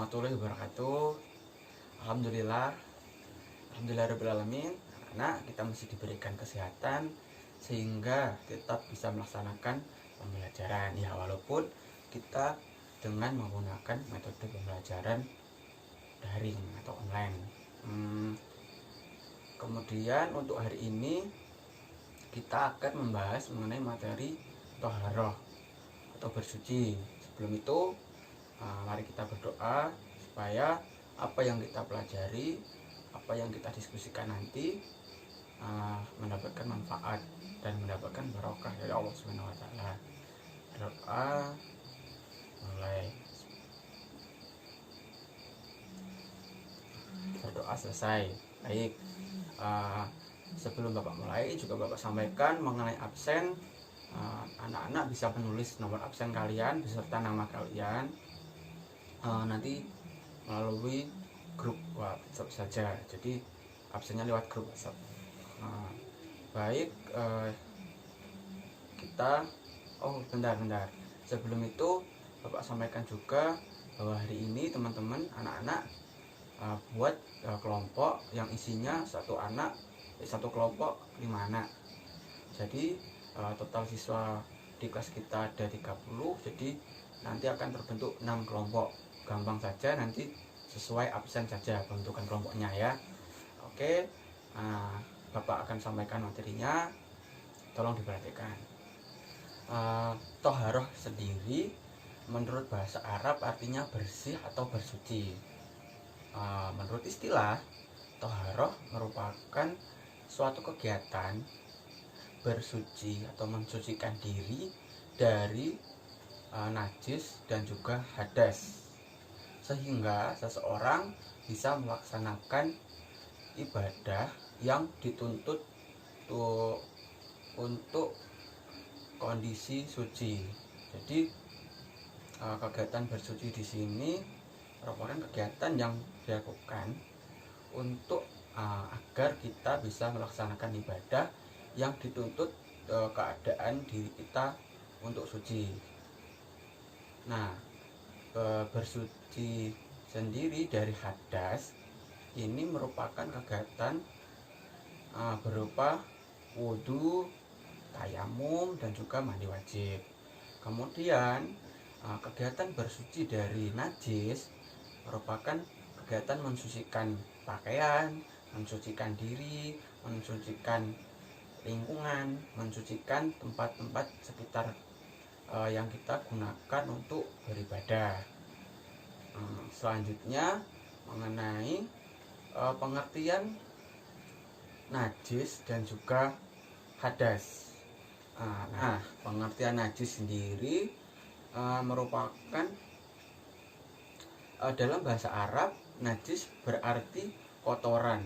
warahmatullahi wabarakatuh. Alhamdulillah, alhamdulillah alamin. Anak kita masih diberikan kesehatan sehingga tetap bisa melaksanakan pembelajaran ya, walaupun kita dengan menggunakan metode pembelajaran daring atau online. Kemudian untuk hari ini kita akan membahas mengenai materi toharoh atau bersuci. Sebelum itu mari kita berdoa supaya apa yang kita pelajari, apa yang kita diskusikan nanti mendapatkan manfaat dan mendapatkan barokah dari Allah Subhanahu wa taala. Doa mulai. Berdoa selesai. Baik. Sebelum Bapak mulai juga Bapak sampaikan mengenai absen. Anak-anak bisa menulis nomor absen kalian beserta nama kalian nanti melalui grup WhatsApp saja. Jadi absennya lewat grup WhatsApp. Baik, kita bentar. Sebelum itu Bapak sampaikan juga bahwa hari ini teman-teman anak-anak buat kelompok yang isinya satu kelompok 5 anak. Jadi total siswa di kelas kita ada 30, jadi nanti akan terbentuk 6 kelompok. Gampang saja, nanti sesuai absen saja bentukan kelompoknya ya. Oke, Bapak akan sampaikan materinya, tolong diperhatikan. Toharoh sendiri menurut bahasa Arab artinya bersih atau bersuci. Menurut istilah, toharoh merupakan suatu kegiatan bersuci atau mensucikan diri dari najis dan juga hadas, sehingga seseorang bisa melaksanakan ibadah yang dituntut untuk kondisi suci. Jadi kegiatan bersuci di sini merupakan kegiatan yang dilakukan untuk agar kita bisa melaksanakan ibadah yang dituntut keadaan diri kita untuk suci. Nah, bersuci sendiri dari hadas ini merupakan kegiatan berupa wudhu, tayamum, dan juga mandi wajib. Kemudian kegiatan bersuci dari najis merupakan kegiatan mensucikan pakaian, mensucikan diri, mensucikan lingkungan, mensucikan tempat-tempat sekitar yang kita gunakan untuk beribadah. Selanjutnya mengenai pengertian najis dan juga hadas. Nah, pengertian najis sendiri merupakan dalam bahasa Arab, najis berarti kotoran.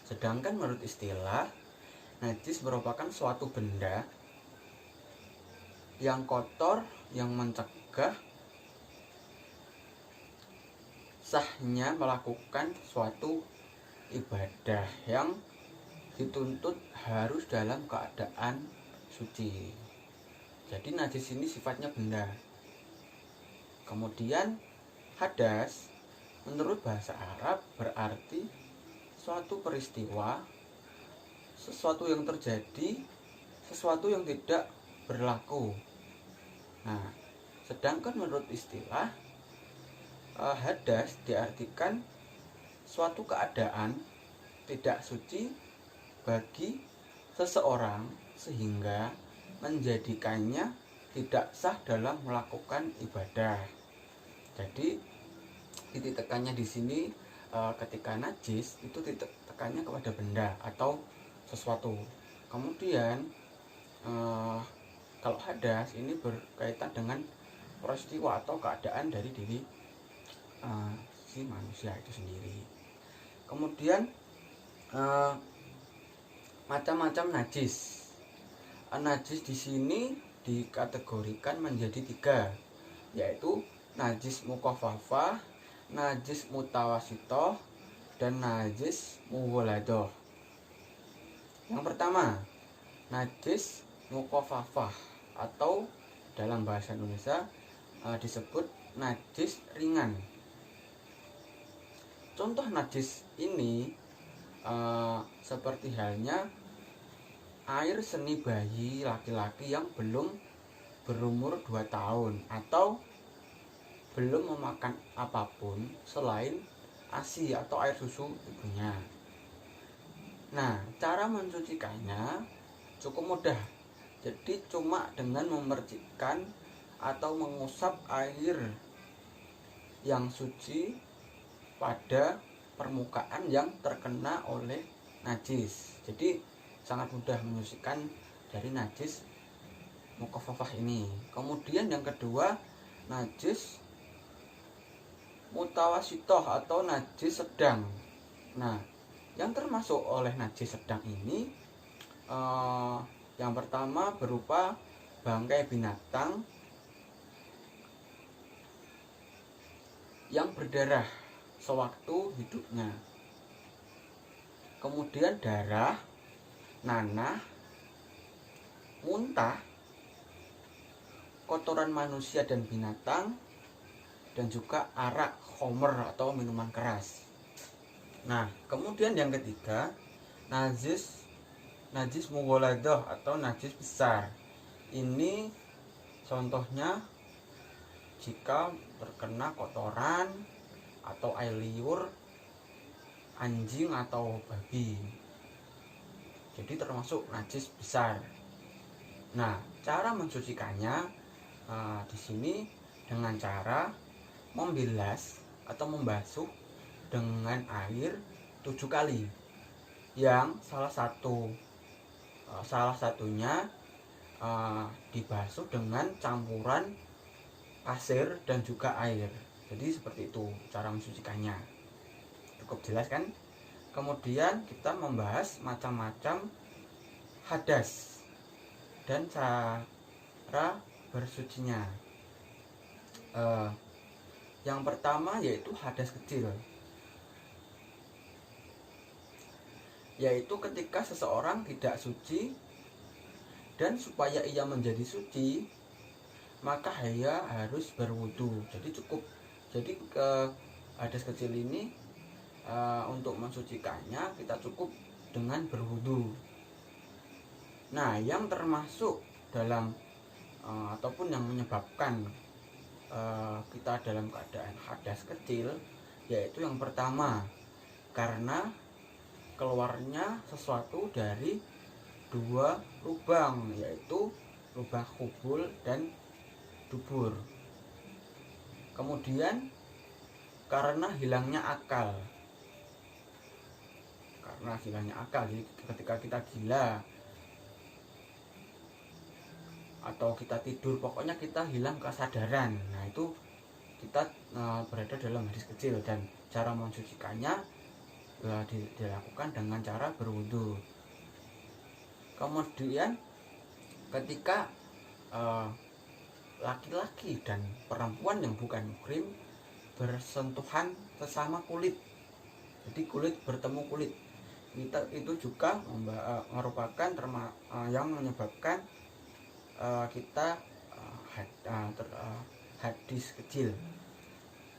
Sedangkan menurut istilah, najis merupakan suatu benda yang kotor yang mencegah sahnya melakukan suatu ibadah yang dituntut harus dalam keadaan suci. Jadi najis ini sifatnya benda. Kemudian hadas menurut bahasa Arab berarti suatu peristiwa, sesuatu yang terjadi, sesuatu yang tidak berlaku. Nah, sedangkan menurut istilah hadas diartikan suatu keadaan tidak suci bagi seseorang sehingga menjadikannya tidak sah dalam melakukan ibadah. Jadi titik tekannya di sini ketika najis itu titik tekannya kepada benda atau sesuatu. Kemudian kalau hadas ini berkaitan dengan peristiwa atau keadaan dari diri si manusia itu sendiri. Kemudian macam-macam najis. Najis di sini dikategorikan menjadi 3, yaitu najis mukhafafah, najis mutawasitoh, dan najis mughaladoh. Yang pertama, najis mukhafafah atau dalam bahasa Indonesia disebut najis ringan. contoh najis ini seperti halnya air seni bayi laki-laki yang belum berumur 2 tahun atau belum memakan apapun selain ASI atau air susu ibunya. Nah, cara mencucikannya cukup mudah. Jadi cuma dengan memercikkan atau mengusap air yang suci pada permukaan yang terkena oleh najis. Jadi sangat mudah menyucikan dari najis mukhafafah ini. Kemudian yang kedua, najis mutawasitoh atau najis sedang. Nah, yang termasuk oleh najis sedang ini yang pertama berupa bangkai binatang yang berdarah sewaktu hidupnya. Kemudian darah, nanah, muntah, kotoran manusia dan binatang, dan juga arak, khomer atau minuman keras. Nah, kemudian yang ketiga, najis mughaladah atau najis besar. Ini contohnya jika terkena kotoran atau air liur anjing atau babi. Jadi termasuk najis besar. Nah, cara mencucikannya di sini dengan cara membilas atau membasuh dengan air 7 kali, yang salah satunya dibasuh dengan campuran pasir dan juga air. Jadi seperti itu cara mencucikannya. Cukup jelas kan? Kemudian kita membahas macam-macam hadas dan cara bersucinya. Yang pertama yaitu hadas kecil, yaitu ketika seseorang tidak suci dan supaya ia menjadi suci maka ia harus berwudu. Jadi ke hadas kecil ini untuk mensucikannya kita cukup dengan berwudu. Nah, yang termasuk dalam ataupun yang menyebabkan kita dalam keadaan hadas kecil yaitu yang pertama karena keluarnya sesuatu dari 2 lubang, yaitu lubang kubul dan dubur. Kemudian karena hilangnya akal. Jadi ketika kita gila atau kita tidur, pokoknya kita hilang kesadaran. Nah, itu kita berada dalam hadis kecil, dan cara mencucikannya dilakukan dengan cara berwudu. Kemudian ketika laki-laki dan perempuan yang bukan muhrim bersentuhan sesama kulit, jadi kulit bertemu kulit, itu juga merupakan yang menyebabkan kita hadis kecil.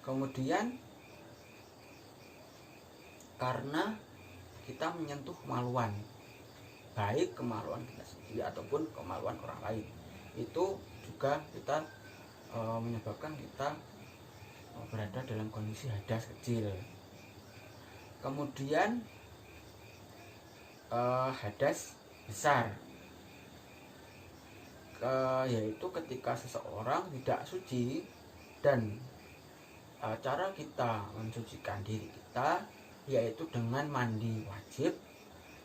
Kemudian karena kita menyentuh kemaluan, baik kemaluan kita sendiri ataupun kemaluan orang lain, itu juga kita menyebabkan kita berada dalam kondisi hadas kecil. Kemudian hadas besar, yaitu ketika seseorang tidak suci dan cara kita mensucikan diri kita yaitu dengan mandi wajib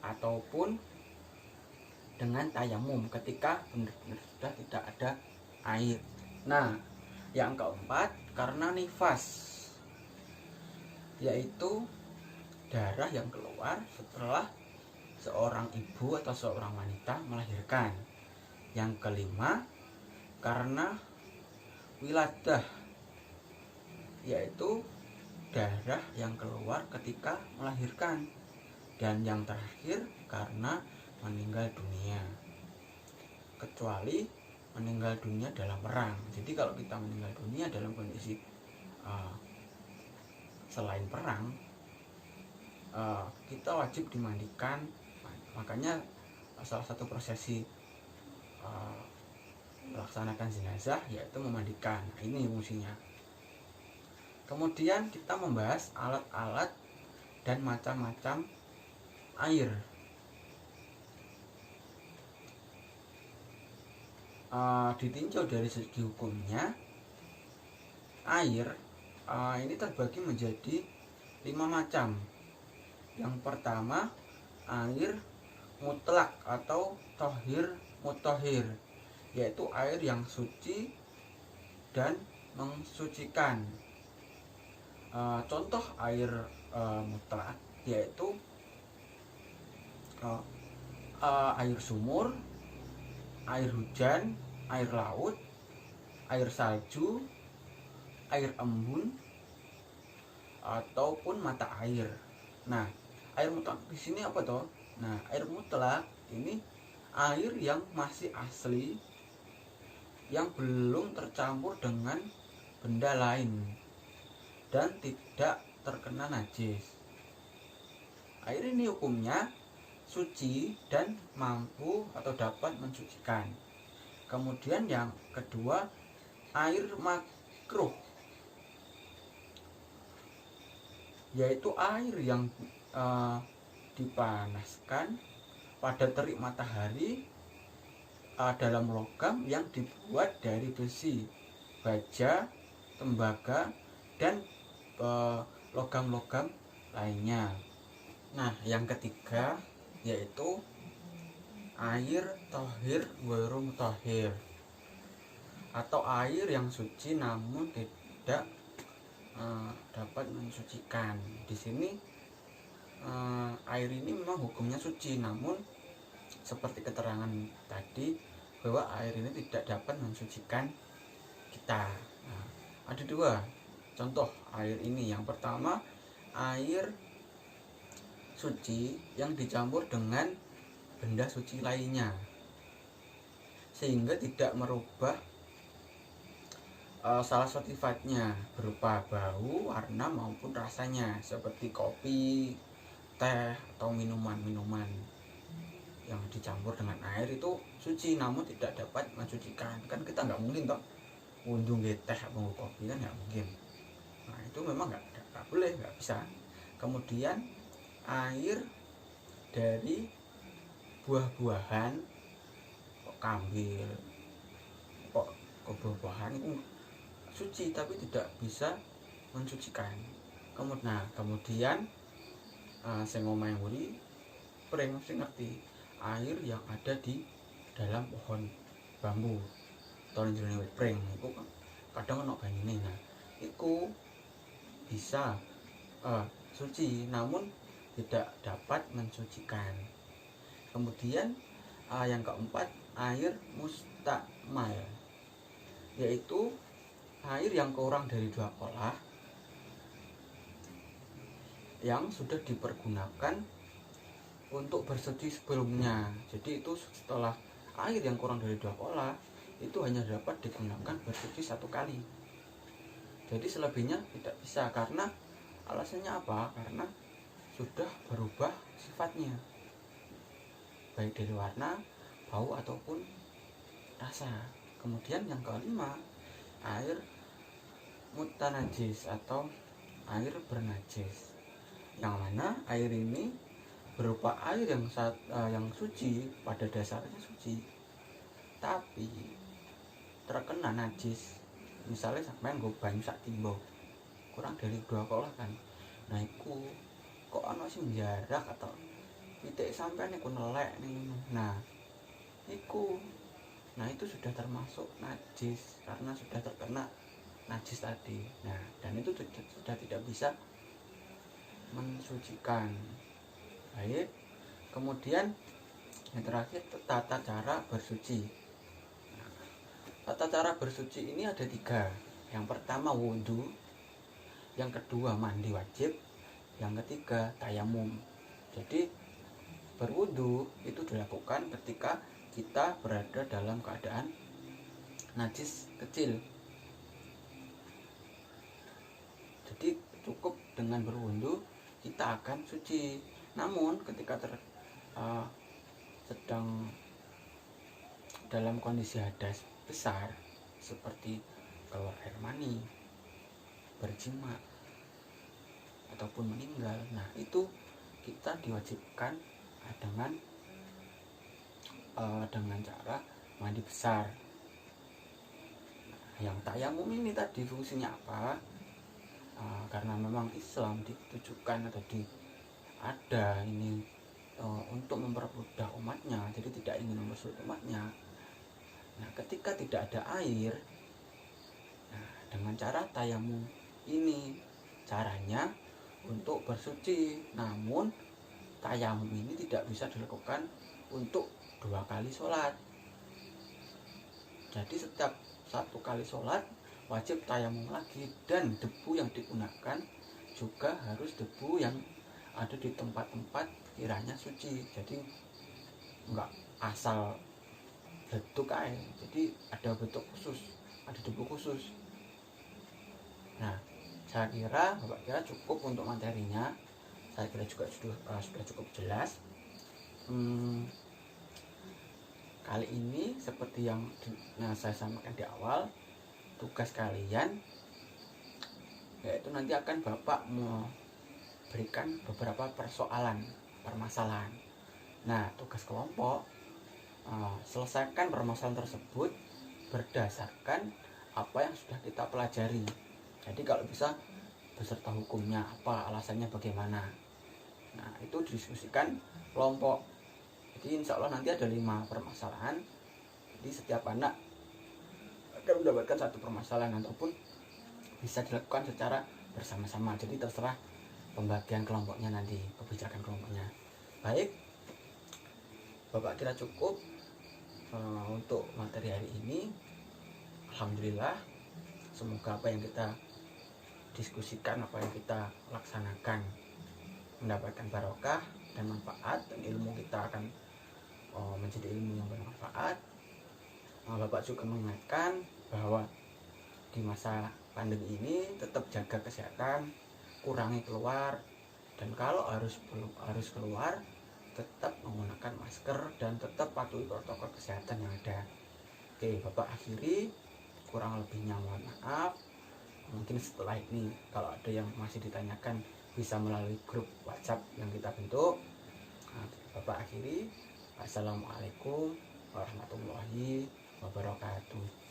ataupun dengan tayamum ketika benar-benar sudah tidak ada air. Nah, yang keempat karena nifas, yaitu darah yang keluar setelah seorang ibu atau seorang wanita melahirkan. Yang kelima karena wiladah, yaitu darah yang keluar ketika melahirkan. Dan yang terakhir karena meninggal dunia, kecuali meninggal dunia dalam perang. Jadi kalau kita meninggal dunia dalam kondisi selain perang, kita wajib dimandikan. Makanya salah satu prosesi melaksanakan jenazah yaitu memandikan. Nah, ini fungsinya. Kemudian kita membahas alat-alat dan macam-macam air. Ditinjau dari segi hukumnya, air ini terbagi menjadi 5 macam. Yang pertama, air mutlak atau tohir mutohir, yaitu air yang suci dan mensucikan. Contoh air mutlak yaitu air sumur, air hujan, air laut, air salju, air embun, ataupun mata air. Nah, air mutlak di sini apa toh? Nah, air mutlak ini air yang masih asli, yang belum tercampur dengan benda lain dan tidak terkena najis. Air ini hukumnya suci dan mampu atau dapat mensucikan. Kemudian yang kedua, air makruh, yaitu air yang dipanaskan pada terik matahari dalam logam yang dibuat dari besi, baja, tembaga, dan logam-logam lainnya. Nah, yang ketiga yaitu air tohir ghairu mutahhir, atau air yang suci namun tidak dapat mensucikan. Di sini air ini memang hukumnya suci, namun seperti keterangan tadi bahwa air ini tidak dapat mensucikan kita. Nah, ada 2 contoh air ini. Yang pertama, air suci yang dicampur dengan benda suci lainnya sehingga tidak merubah salah satu sifatnya berupa bau, warna maupun rasanya, seperti kopi, teh, atau minuman-minuman yang dicampur dengan air itu suci namun tidak dapat mensucikan. Kan kita nggak mungkin toh unjung teh atau kopi, kan nggak mungkin. Nah, itu memang nggak boleh, nggak bisa. Kemudian air dari buah-buahan, kok kambil, kok buah-buahan itu suci tapi tidak bisa mensucikan. Kemudian sing omahe nguri pring mesti ngerti air yang ada di dalam pohon bambu atau jroning wit pring itu kadang ono banyune. Nah, itu bisa suci namun tidak dapat mensucikan. Kemudian yang keempat, air mustakmal, yaitu air yang kurang dari 2 kolah yang sudah dipergunakan untuk bersuci sebelumnya. Jadi itu setelah air yang kurang dari 2 kolah itu hanya dapat digunakan bersuci 1 kali. Jadi selebihnya tidak bisa. Karena alasannya apa? Karena sudah berubah sifatnya, baik dari warna, bau, ataupun rasa. Kemudian yang kelima, air mutanajis atau air bernajis, yang mana air ini berupa air yang suci, pada dasarnya suci, tapi terkena najis. Misalnya sampean nggo banyu sak timba kurang dari 2 kolah kan, nah iku kok ana sing jarak atau pitik sampean iku nelek ning. Nah itu sudah termasuk najis karena sudah terkena najis tadi. Nah, dan itu sudah tidak bisa mensucikan. Baik. Kemudian yang terakhir, tata cara bersuci. Nah, tata cara bersuci ini ada 3. Yang pertama wudhu, yang kedua mandi wajib, yang ketiga tayamum. Jadi berwudhu itu dilakukan ketika kita berada dalam keadaan najis kecil. Jadi cukup dengan berwudhu kita akan suci. Namun ketika sedang dalam kondisi hadas besar seperti keluar air mani, berjima, ataupun meninggal, nah itu kita diwajibkan dengan cara mandi besar. Nah, yang tayamum ini tadi fungsinya apa? Karena memang Islam ditujukan atau ada ini untuk mempermudah umatnya, jadi tidak ingin mempersulit umatnya. Nah, ketika tidak ada air, nah, dengan cara tayamum ini caranya untuk bersuci. Namun tayamum ini tidak bisa dilakukan untuk 2 kali sholat. Jadi setiap 1 kali sholat wajib tayamum lagi, dan debu yang digunakan juga harus debu yang ada di tempat-tempat kiranya suci. Jadi enggak asal beduk air, jadi ada beduk khusus, ada debu khusus. Nah, saya kira Bapak kira cukup untuk materinya. Saya kira juga sudah cukup jelas. Kali ini seperti yang saya sampaikan di awal, tugas kalian yaitu nanti akan Bapak memberikan beberapa permasalahan. Nah, tugas kelompok, selesaikan permasalahan tersebut berdasarkan apa yang sudah kita pelajari. Jadi kalau bisa beserta hukumnya apa, alasannya bagaimana. Nah, itu didiskusikan kelompok. Jadi insya Allah nanti ada 5 permasalahan. Jadi setiap anak akan mendapatkan 1 permasalahan, ataupun bisa dilakukan secara bersama-sama. Jadi terserah pembagian kelompoknya nanti, kebijakan kelompoknya. Baik, Bapak kira cukup untuk materi hari ini. Alhamdulillah, semoga apa yang kita diskusikan, apa yang kita laksanakan mendapatkan barokah dan manfaat, dan ilmu kita akan menjadi ilmu yang bermanfaat. Bapak juga mengingatkan bahwa di masa pandemi ini tetap jaga kesehatan, kurangi keluar, dan kalau harus keluar tetap menggunakan masker dan tetap patuhi protokol kesehatan yang ada. Oke, Bapak akhiri, kurang lebihnya mohon maaf. Mungkin setelah ini kalau ada yang masih ditanyakan bisa melalui grup WhatsApp yang kita bentuk. Bapak akhiri. Assalamualaikum warahmatullahi wabarakatuh.